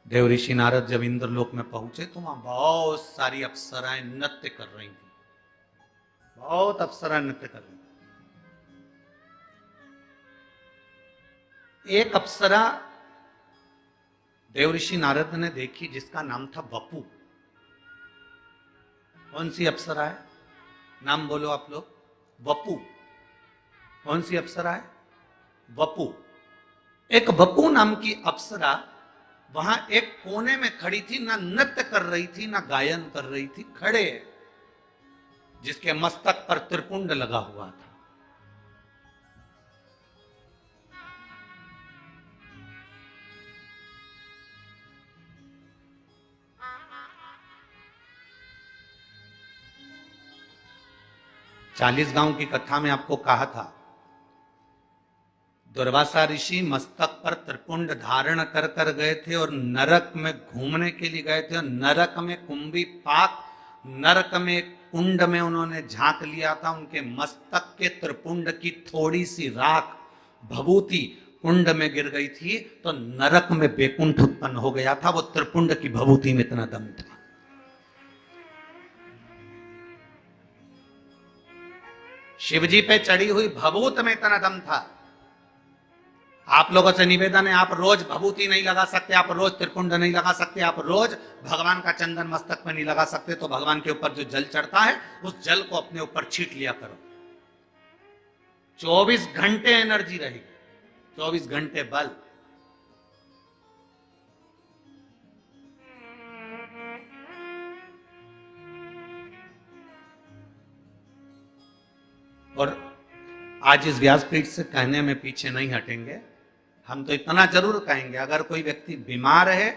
देवऋषि नारद जब इंद्रलोक में पहुंचे तो वहां बहुत सारी अप्सराएं नृत्य कर रही थी। बहुत अप्सराएं नृत्य कर रही थी। एक अप्सरा देवऋषि नारद ने देखी जिसका नाम था वपु। कौन सी अप्सरा है? नाम बोलो आप लोग। वपु। कौन सी अप्सरा है? वपु। एक वपु नाम की अप्सरा वहां एक कोने में खड़ी थी, ना नृत्य कर रही थी ना गायन कर रही थी, खड़े, जिसके मस्तक पर त्रिपुंड लगा हुआ था। चालीस गांव की कथा में आपको कहा था, दुर्वासा ऋषि मस्तक पर त्रिपुंड धारण कर कर गए थे और नरक में घूमने के लिए गए थे। और नरक में कुंभी पाक, नरक में कुंड में उन्होंने झांक लिया था। उनके मस्तक के त्रिपुंड की थोड़ी सी राख भभूति कुंड में गिर गई थी तो नरक में बेकुंठ उत्पन्न हो गया था। वो त्रिपुंड की भभूति में इतना दम था। शिवजी पे चढ़ी हुई भभूत में इतना दम था। आप लोगों से निवेदन है, आप रोज भभूति नहीं लगा सकते, आप रोज त्रिपुंड नहीं लगा सकते, आप रोज भगवान का चंदन मस्तक में नहीं लगा सकते, तो भगवान के ऊपर जो जल चढ़ता है उस जल को अपने ऊपर छीट लिया करो। 24 घंटे एनर्जी रहेगी, 24 घंटे बल। और आज इस व्यासपीठ से कहने में पीछे नहीं हटेंगे। हम तो इतना जरूर कहेंगे, अगर कोई व्यक्ति बीमार है,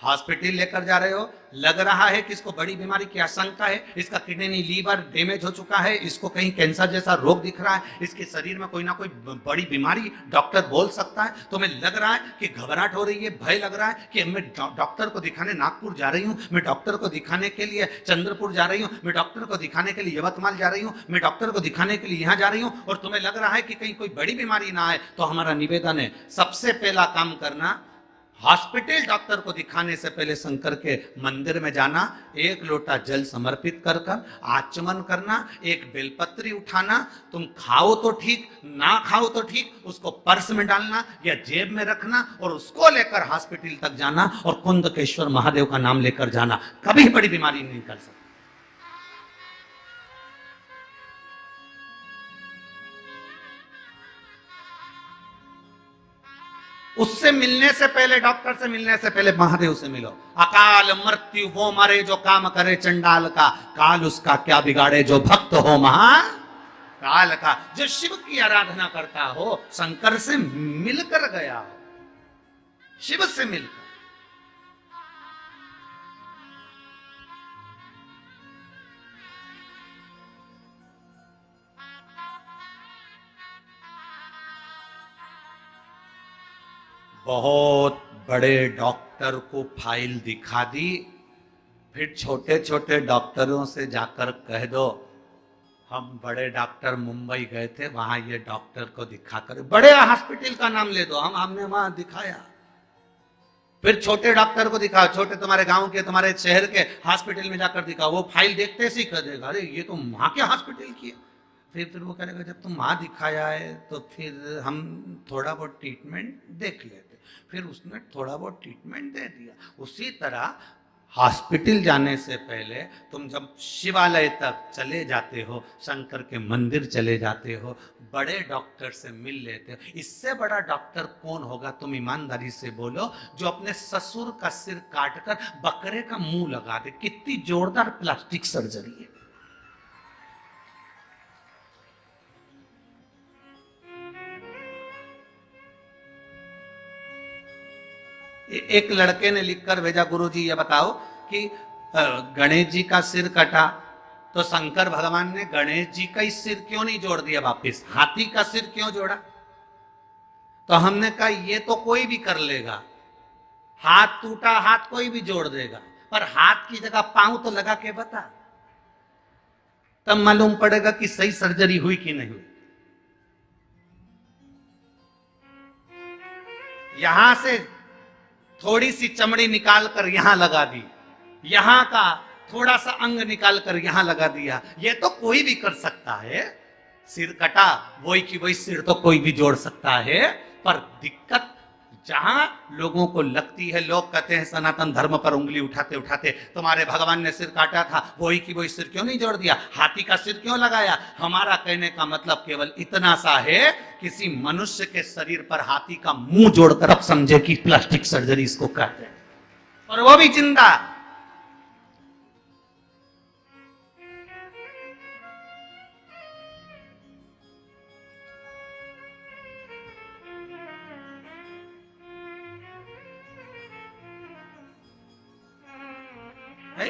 हॉस्पिटल लेकर जा रहे हो, लग रहा है कि इसको बड़ी बीमारी की आशंका है, इसका किडनी लीवर डैमेज हो चुका है, इसको कहीं कैंसर जैसा रोग दिख रहा है, इसके शरीर में कोई ना कोई बड़ी बीमारी डॉक्टर बोल सकता है, तो मैं लग रहा है कि घबराहट हो रही है, भय लग रहा है कि मैं डॉक्टर को दिखाने नागपुर जा रही हूँ, मैं डॉक्टर को दिखाने के लिए चंद्रपुर जा रही हूँ, मैं डॉक्टर को दिखाने के लिए यवतमाल जा रही हूँ, मैं डॉक्टर को दिखाने के लिए यहाँ जा रही हूँ, और तुम्हें लग रहा है कि कहीं कोई बड़ी बीमारी ना आए, तो हमारा निवेदन है, सबसे पहला काम करना, हॉस्पिटल डॉक्टर को दिखाने से पहले शंकर के मंदिर में जाना, एक लोटा जल समर्पित कर कर आचमन करना, एक बेलपत्री उठाना, तुम खाओ तो ठीक, ना खाओ तो ठीक, उसको पर्स में डालना या जेब में रखना और उसको लेकर हॉस्पिटल तक जाना और कुंदकेश्वर महादेव का नाम लेकर जाना। कभी बड़ी बीमारी नहीं निकल सकती। उससे मिलने से पहले, डॉक्टर से मिलने से पहले महादेव से मिलो। अकाल मृत्यु वो मरे जो काम करे चंडाल का, काल उसका क्या बिगाड़े जो भक्त हो महा काल का। जो शिव की आराधना करता हो, शंकर से मिलकर गया हो, शिव से मिलकर। बहुत बड़े डॉक्टर को फाइल दिखा दी, फिर छोटे छोटे डॉक्टरों से जाकर कह दो हम बड़े डॉक्टर मुंबई गए थे, वहां ये डॉक्टर को दिखाकर, बड़े हॉस्पिटल का नाम ले दो, हमने वहां दिखाया। फिर छोटे डॉक्टर को दिखाओ, छोटे तुम्हारे गांव के, तुम्हारे शहर के हॉस्पिटल में जाकर दिखाओ। वो फाइल देखते से कह देगा अरे ये तो वहां के हॉस्पिटल की है। फिर वो कहेगा जब तुम वहां दिखाया है तो फिर हम थोड़ा बहुत ट्रीटमेंट देख लेते। फिर उसने थोड़ा बहुत ट्रीटमेंट दे दिया। उसी तरह हॉस्पिटल जाने से पहले तुम जब शिवालय तक चले जाते हो, शंकर के मंदिर चले जाते हो, बड़े डॉक्टर से मिल लेते हो। इससे बड़ा डॉक्टर कौन होगा? तुम ईमानदारी से बोलो, जो अपने ससुर का सिर काटकर बकरे का मुंह लगा दे। कितनी जोरदार प्लास्टिक सर्जरी है। एक लड़के ने लिखकर भेजा, गुरुजी ये बताओ कि गणेश जी का सिर कटा तो शंकर भगवान ने गणेश जी का ही सिर क्यों नहीं जोड़ दिया वापिस, हाथी का सिर क्यों जोड़ा? तो हमने कहा ये तो कोई भी कर लेगा, हाथ टूटा हाथ कोई भी जोड़ देगा, पर हाथ की जगह पांव तो लगा के बता, तब मालूम पड़ेगा कि सही सर्जरी हुई कि नहीं हुई। यहां से थोड़ी सी चमड़ी निकाल कर यहां लगा दी, यहां का थोड़ा सा अंग निकाल कर यहां लगा दिया, ये तो कोई भी कर सकता है। सिर कटा, वही की वही सिर तो कोई भी जोड़ सकता है। पर दिक्कत जहां लोगों को लगती है, लोग कहते हैं सनातन धर्म पर उंगली उठाते उठाते, तुम्हारे भगवान ने सिर काटा था, वही की वही सिर क्यों नहीं जोड़ दिया, हाथी का सिर क्यों लगाया। हमारा कहने का मतलब केवल इतना सा है, किसी मनुष्य के शरीर पर हाथी का मुंह जोड़कर अब समझे कि प्लास्टिक सर्जरी इसको कहते हैं, और वो भी जिंदा।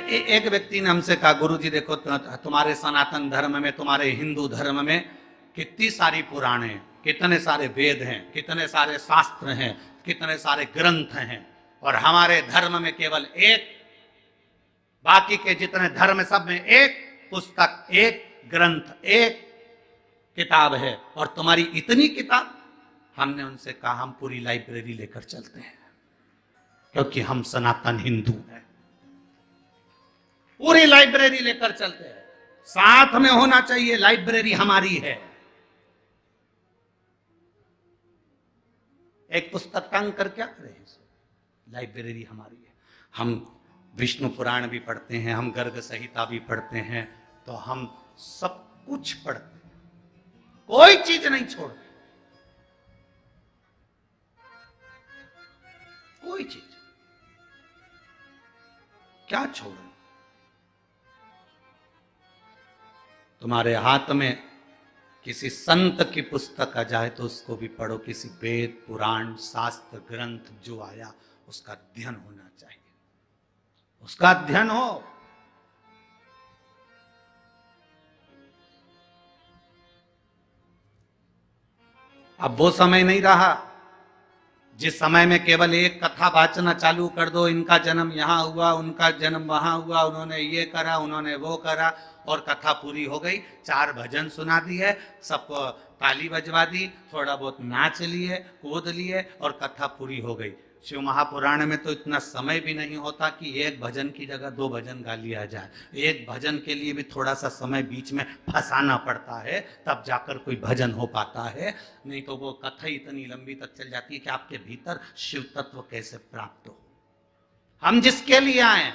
एक व्यक्ति ने हमसे कहा, गुरुजी देखो तुम्हारे सनातन धर्म में, तुम्हारे हिंदू धर्म में कितनी सारी पुराण हैं, कितने सारे वेद हैं, कितने सारे शास्त्र हैं, कितने सारे ग्रंथ हैं, और हमारे धर्म में केवल एक, बाकी के जितने धर्म सब में एक पुस्तक, एक ग्रंथ, एक किताब है, और तुम्हारी इतनी किताब। हमने उनसे कहा हम पूरी लाइब्रेरी लेकर चलते हैं, क्योंकि हम सनातन हिंदू हैं। पूरी लाइब्रेरी लेकर चलते हैं, साथ में होना चाहिए, लाइब्रेरी हमारी है। एक पुस्तक टांग कर क्या करें, लाइब्रेरी हमारी है। हम विष्णु पुराण भी पढ़ते हैं, हम गर्ग संहिता भी पढ़ते हैं, तो हम सब कुछ पढ़ते हैं, कोई चीज नहीं छोड़ते, कोई चीज क्या छोड़े। तुम्हारे हाथ में किसी संत की पुस्तक आ जाए तो उसको भी पढ़ो, किसी वेद पुराण शास्त्र ग्रंथ जो आया उसका अध्ययन होना चाहिए, उसका अध्ययन हो। अब वो समय नहीं रहा जिस समय में केवल एक कथा वाचना चालू कर दो, इनका जन्म यहां हुआ, उनका जन्म वहां हुआ, उन्होंने ये करा, उन्होंने वो करा, और कथा पूरी हो गई। 4 भजन सुना दिए, सबको ताली बजवा दी, थोड़ा बहुत नाच लिए, कूद लिए, और कथा पूरी हो गई। शिव महापुराण में तो इतना समय भी नहीं होता कि एक भजन की जगह 2 भजन गा लिया जाए। एक भजन के लिए भी थोड़ा सा समय बीच में फंसाना पड़ता है, तब जाकर कोई भजन हो पाता है, नहीं तो वो कथा इतनी लंबी तक चल जाती है कि आपके भीतर शिव तत्व कैसे प्राप्त हो। हम जिसके लिए आए,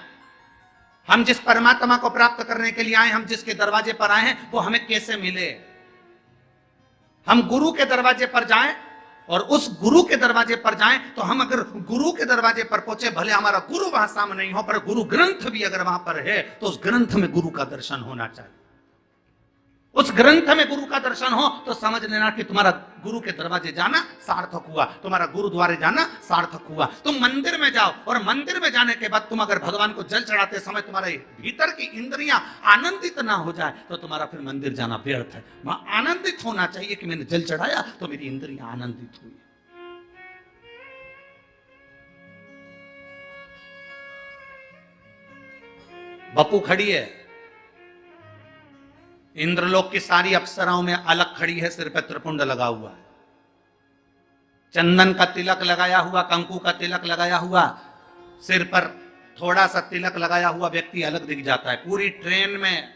हम जिस परमात्मा को प्राप्त करने के लिए आए, हम जिसके दरवाजे पर आए हैं, वो हमें कैसे मिले। हम गुरु के दरवाजे पर जाएं, और उस गुरु के दरवाजे पर जाएं, तो हम अगर गुरु के दरवाजे पर पहुंचे, भले हमारा गुरु वहां सामने नहीं हो, पर गुरु ग्रंथ भी अगर वहां पर है, तो उस ग्रंथ में गुरु का दर्शन होना चाहिए। उस ग्रंथ में गुरु का दर्शन हो तो समझ लेना कि तुम्हारा गुरु के दरवाजे जाना सार्थक हुआ, तुम्हारा गुरुद्वारे जाना सार्थक हुआ। तुम मंदिर में जाओ, और मंदिर में जाने के बाद तुम अगर भगवान को जल चढ़ाते समय तुम्हारे भीतर की इंद्रियां आनंदित ना हो जाए, तो तुम्हारा फिर मंदिर जाना व्यर्थ है। वहां आनंदित होना चाहिए कि मैंने जल चढ़ाया तो मेरी इंद्रियां आनंदित हुई। बपू खड़ी है, इंद्रलोक की सारी अप्सराओं में अलग खड़ी है, सिर पे त्रिपुंड लगा हुआ है, चंदन का तिलक लगाया हुआ, कंकु का तिलक लगाया हुआ, सिर पर थोड़ा सा तिलक लगाया हुआ व्यक्ति अलग दिख जाता है। पूरी ट्रेन में,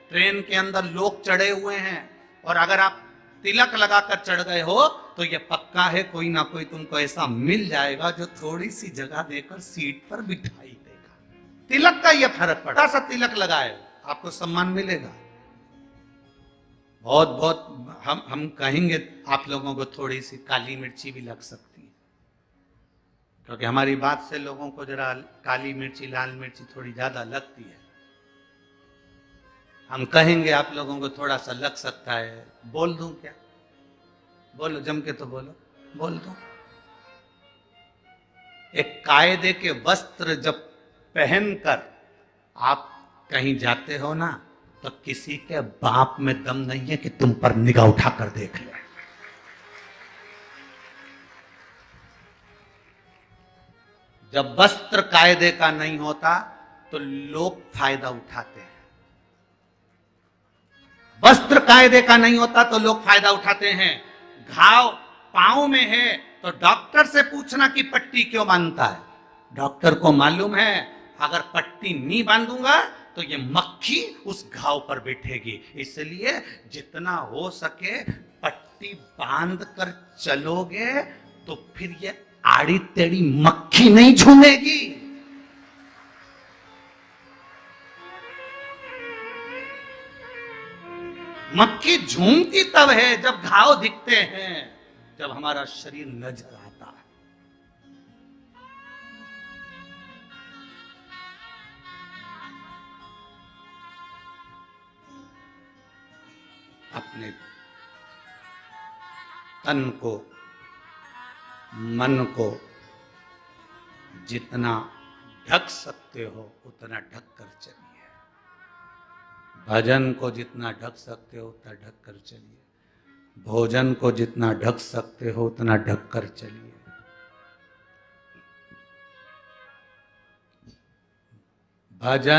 ट्रेन के अंदर लोग चढ़े हुए हैं, और अगर आप तिलक लगाकर चढ़ गए हो तो यह पक्का है कोई ना कोई तुमको ऐसा मिल जाएगा जो थोड़ी सी जगह देकर सीट पर बिठाई देगा। तिलक का यह फर्क पड़ा, सा तिलक लगाए आपको सम्मान मिलेगा। बहुत बहुत हम कहेंगे आप लोगों को थोड़ी सी काली मिर्ची भी लग सकती है, क्योंकि हमारी बात से लोगों को जरा काली मिर्ची लाल मिर्ची थोड़ी ज्यादा लगती है। हम कहेंगे आप लोगों को थोड़ा सा लग सकता है। बोल दूं क्या? बोलो, जम के तो बोलो, बोल दूं। एक कायदे के वस्त्र जब पहनकर आप कहीं जाते हो ना, तो किसी के बाप में दम नहीं है कि तुम पर निगाह उठाकर देख ले। जब वस्त्र कायदे का नहीं होता तो लोग फायदा उठाते हैं। वस्त्र कायदे का नहीं होता तो लोग फायदा उठाते हैं। घाव पांव में है तो डॉक्टर से पूछना कि पट्टी क्यों बांधता है। डॉक्टर को मालूम है अगर पट्टी नहीं बांधूंगा तो ये मक्खी उस घाव पर बैठेगी, इसलिए जितना हो सके पट्टी बांध कर चलोगे तो फिर ये आड़ी टेढ़ी मक्खी नहीं झूमेगी। मक्खी झूमती तब है जब घाव दिखते हैं, जब हमारा शरीर नजर आता है। अपने तन को, मन को जितना ढक सकते हो उतना ढक कर चलिए। भजन को जितना ढक सकते हो उतना ढक कर चलिए। भोजन को जितना ढक सकते हो उतना ढक कर चलिए। भजन